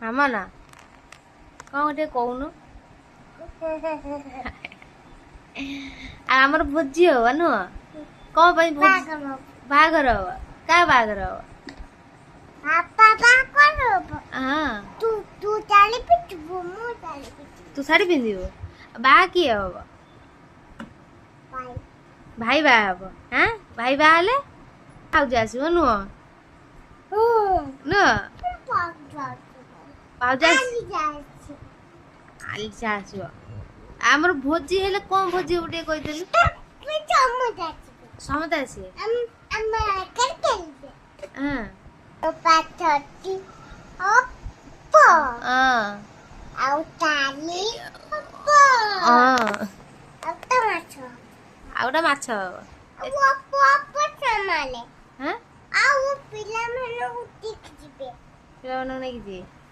ଆମ ନା କଣ ଗୋଟେ କହୁନୁ ଆମର ଭୋଜି ହବ ନୁହଁ କଣ ପାଇଁ ଭୋଜି ବାହାଘର ହବ କାହା ବାହାଘର ହବ ହଁ ତୁ ଶାଢୀ ପିନ୍ଧିବୁ ବାହା କିଏ ହବ ଭାଇ ବାହା ହବ ହଁ ଭାଇ ବାହା ହେଲେ ଭାଉଜ ଆସିବ ନୁହଁ ନୁହଁ ଭାଉଜ ଆଲିସା ଆସିବ ଆମର ଭୋଜି ହେଲେ କଣ ଭୋଜି ହବ ଟିକେ କହିଦେଲୁ ସମସ୍ତେ ଆସିବେ ଆଉ ଗୋଟେ ମାଛ ହବ ପିଲାମାନଙ୍କୁ ନେଇକି ଯିବେ